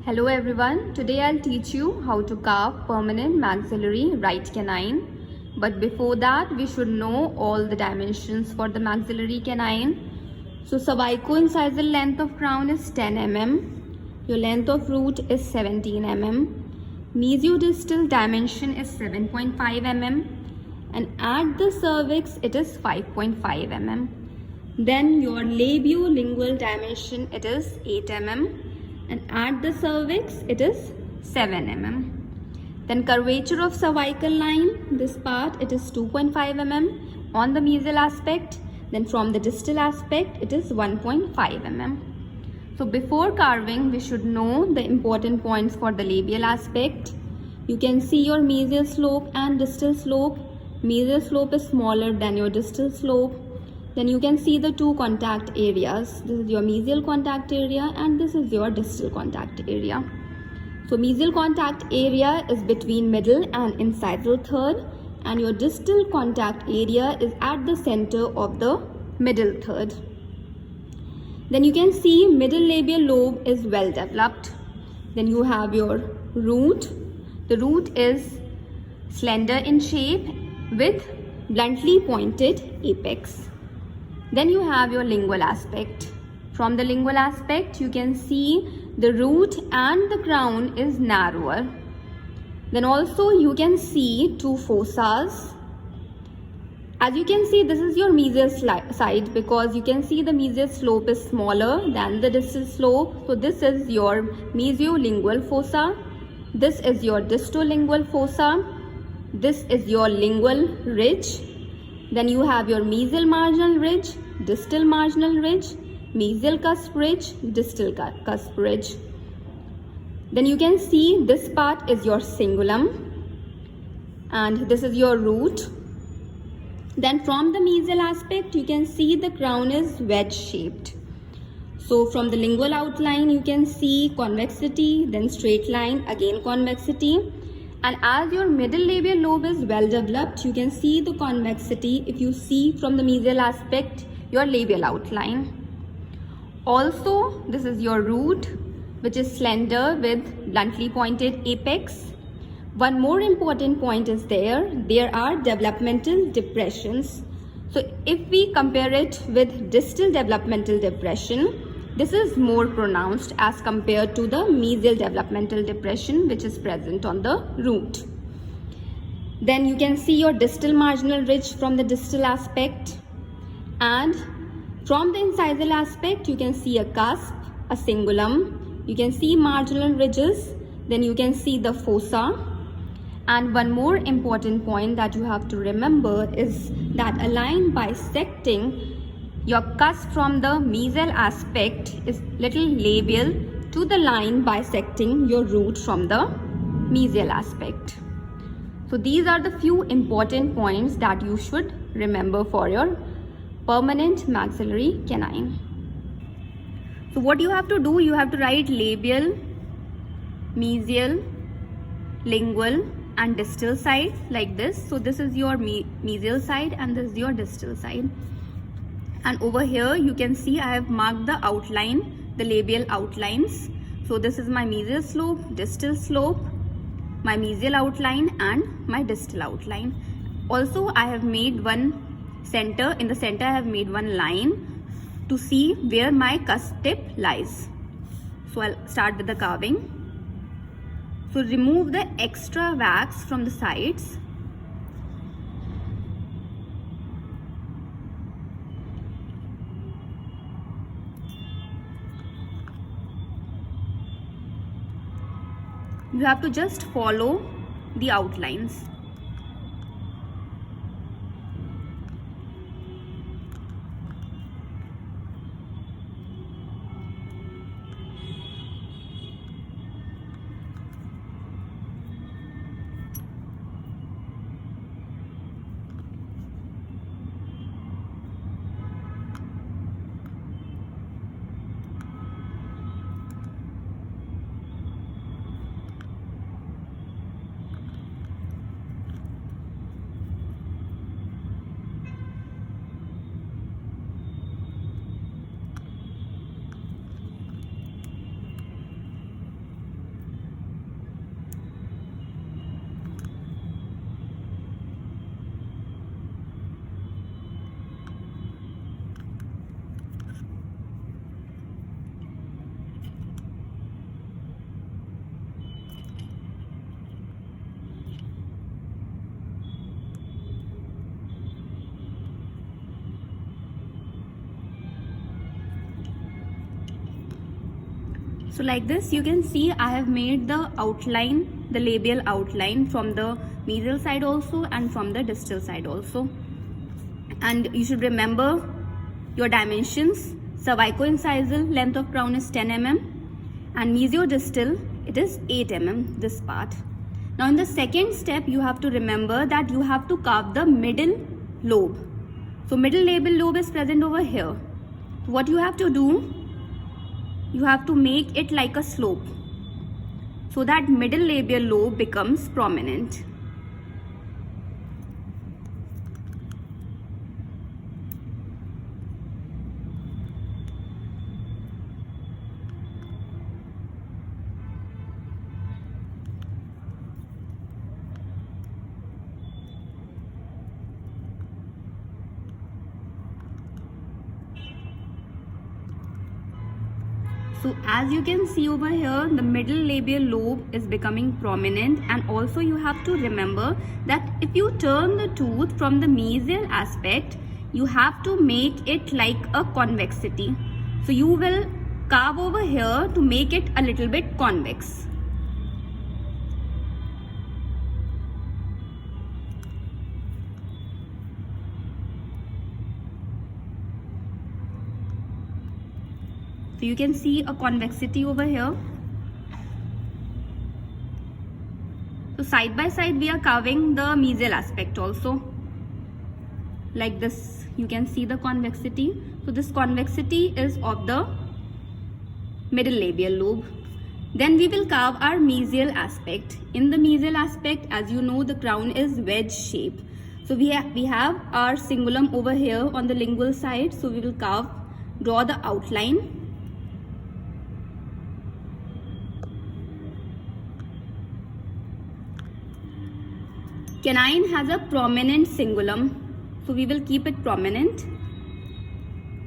Hello everyone, today I'll teach you how to carve permanent maxillary right canine. But before that, we should know all the dimensions for the maxillary canine. So cervico-incisal length of crown is 10 mm. Your length of root is 17 mm. Mesiodistal dimension is 7.5 mm. And at the cervix, it is 5.5 mm. Then your labiolingual dimension, it is 8 mm. And at the cervix it is 7 mm. Then curvature of cervical line, this part it is 2.5 mm on the mesial aspect. Then from the distal aspect it is 1.5 mm. So before carving we should know the important points for the labial aspect. You can see your mesial slope and distal slope. Mesial slope is smaller than your distal slope. Then you can see the two contact areas. This is your mesial contact area and this is your distal contact area. So mesial contact area is between middle and incisal third, and your distal contact area is at the center of the middle third. Then you can see middle labial lobe is well developed. Then you have your root. The root is slender in shape with bluntly pointed apex. Then you have your lingual aspect. From the lingual aspect, you can see the root and the crown is narrower. Then also you can see two fossas. As you can see, this is your mesial side because you can see the mesial slope is smaller than the distal slope. So this is your mesiolingual fossa. This is your distolingual fossa. This is your lingual ridge. Then you have your mesial marginal ridge, distal marginal ridge, mesial cusp ridge, distal cusp ridge. Then you can see this part is your cingulum and this is your root. Then from the mesial aspect you can see the crown is wedge shaped. So from the lingual outline you can see convexity, then straight line, again convexity. And as your middle labial lobe is well developed, you can see the convexity if you see from the mesial aspect your labial outline. Also, this is your root, which is slender with bluntly pointed apex. One more important point is there are developmental depressions. So if we compare it with distal developmental depression, this is more pronounced as compared to the mesial developmental depression which is present on the root. Then you can see your distal marginal ridge from the distal aspect, and from the incisal aspect you can see a cusp, a cingulum, you can see marginal ridges, then you can see the fossa. And one more important point that you have to remember is that a line bisecting your cusp from the mesial aspect is little labial to the line bisecting your root from the mesial aspect. So these are the few important points that you should remember for your permanent maxillary canine. So what you have to do, you have to write labial, mesial, lingual and distal side like this. So this is your mesial side and this is your distal side. And over here you can see I have marked the outline, the labial outlines. So this is my mesial slope, distal slope, my mesial outline and my distal outline. Also I have made one center, in the center I have made one line to see where my cusp tip lies. So I'll start with the carving. So remove the extra wax from the sides. You have to just follow the outlines. So like this, you can see I have made the outline, the labial outline from the mesial side also and from the distal side also. And you should remember your dimensions. Cervicoincisal length of crown is 10 mm and mesiodistal it is 8 mm, this part. Now in the second step, you have to remember that you have to carve the middle lobe. So middle labial lobe is present over here. So what you have to do, you have to make it like a slope so that middle labial lobe becomes prominent. So as you can see over here, the middle labial lobe is becoming prominent, and also you have to remember that if you turn the tooth from the mesial aspect, you have to make it like a convexity. So you will carve over here to make it a little bit convex. So you can see a convexity over here. So side by side we are carving the mesial aspect also. Like this, you can see the convexity. So this convexity is of the middle labial lobe. Then we will carve our mesial aspect. In the mesial aspect, as you know, the crown is wedge shape. So we have our cingulum over here on the lingual side. So we will draw the outline. Canine has a prominent cingulum, so we will keep it prominent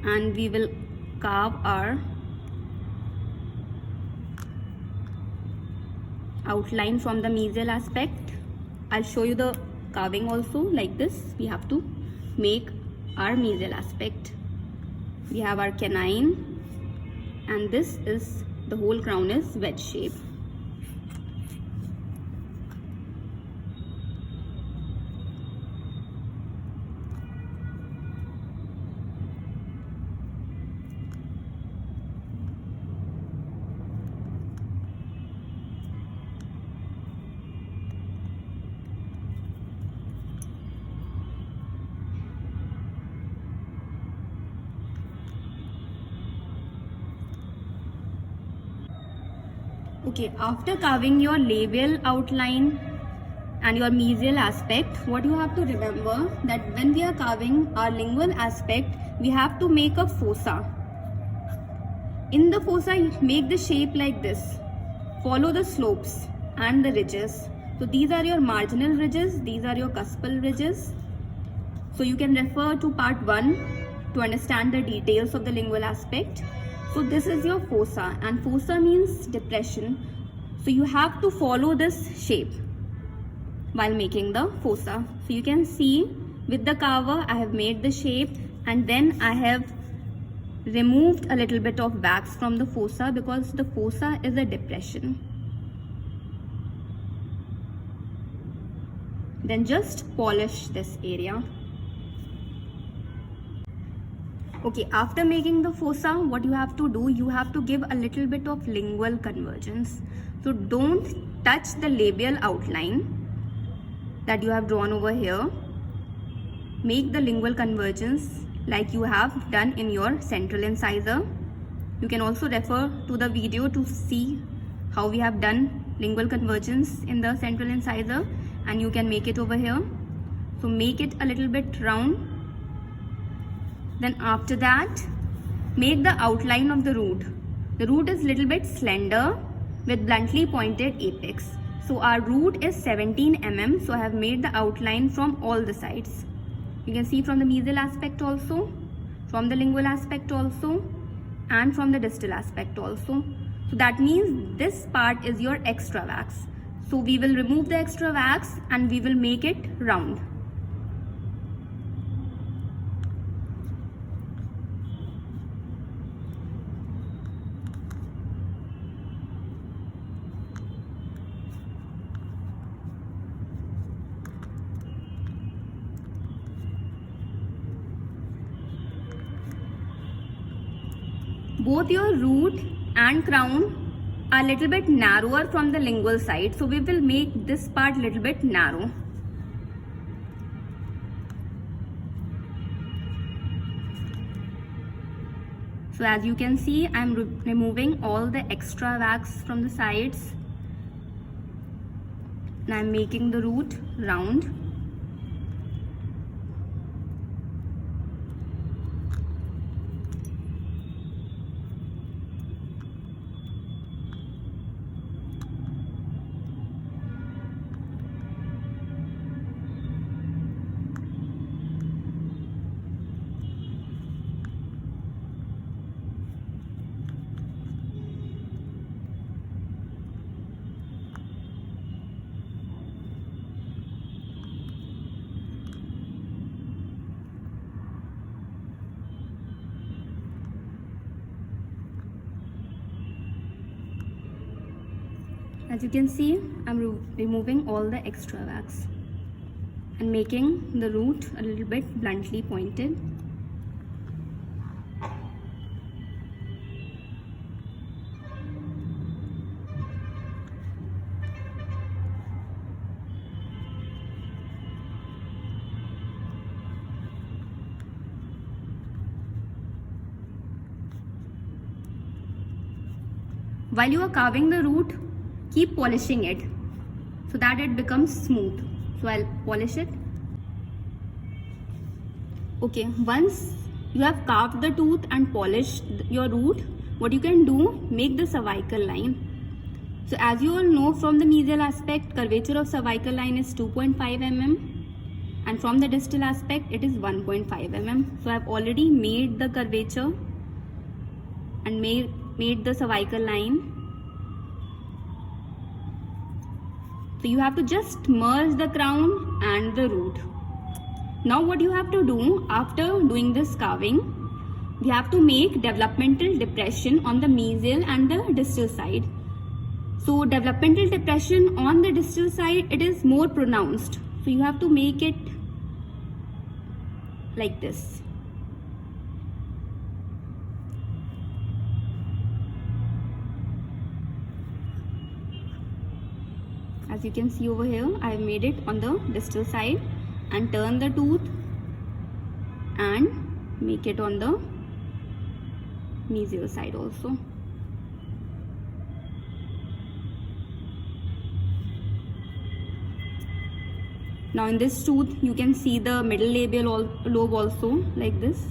and we will carve our outline from the mesial aspect. I'll show you the carving also. Like this, we have to make our mesial aspect. We have our canine and this is, the whole crown is wedge shape. Okay, after carving your labial outline and your mesial aspect, what you have to remember that when we are carving our lingual aspect, we have to make a fossa. In the fossa, make the shape like this. Follow the slopes and the ridges. So these are your marginal ridges, these are your cuspal ridges. So you can refer to part 1 to understand the details of the lingual aspect. So this is your fossa, and fossa means depression. So you have to follow this shape while making the fossa. So you can see with the carver I have made the shape, and then I have removed a little bit of wax from the fossa because the fossa is a depression. Then just polish this area. Okay, after making the fossa, what you have to do, you have to give a little bit of lingual convergence. So don't touch the labial outline that you have drawn over here. Make the lingual convergence like you have done in your central incisor. You can also refer to the video to see how we have done lingual convergence in the central incisor, and you can make it over here. So make it a little bit round. Then after that, make the outline of the root. The root is little bit slender with bluntly pointed apex. So our root is 17 mm. So I have made the outline from all the sides. You can see from the mesial aspect also, from the lingual aspect also, and from the distal aspect also. So that means this part is your extra wax. So we will remove the extra wax and we will make it round. both your root and crown are little bit narrower from the lingual side, so we will make this part little bit narrow. So as you can see, I'm removing all the extra wax from the sides, and I'm making the root round. As you can see, I'm removing all the extra wax and making the root a little bit bluntly pointed. While you are carving the root, keep polishing it so that it becomes smooth. So I'll polish it. Okay, once you have carved the tooth and polished your root, what you can do, make the cervical line. So as you all know, from the mesial aspect, curvature of cervical line is 2.5 mm, and from the distal aspect it is 1.5 mm. So I've already made the curvature and made the cervical line. So you have to just merge the crown and the root. Now what you have to do after doing this carving, we have to make developmental depression on the mesial and the distal side. So developmental depression on the distal side, it is more pronounced. So you have to make it like this. As you can see over here, I have made it on the distal side, and turn the tooth and make it on the mesial side also. Now in this tooth, you can see the middle labial lobe also like this.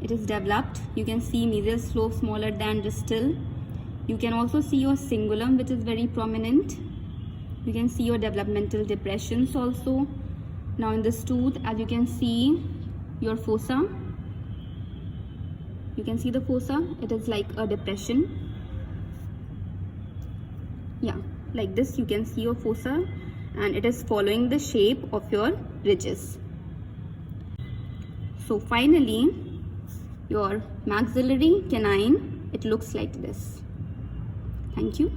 It is developed. You can see mesial slope smaller than distal. You can also see your cingulum, which is very prominent. You can see your developmental depressions also. Now in this tooth, as you can see your fossa, you can see the fossa, it is like a depression. Yeah, like this you can see your fossa, and it is following the shape of your ridges. So finally, your maxillary canine, it looks like this. Thank you.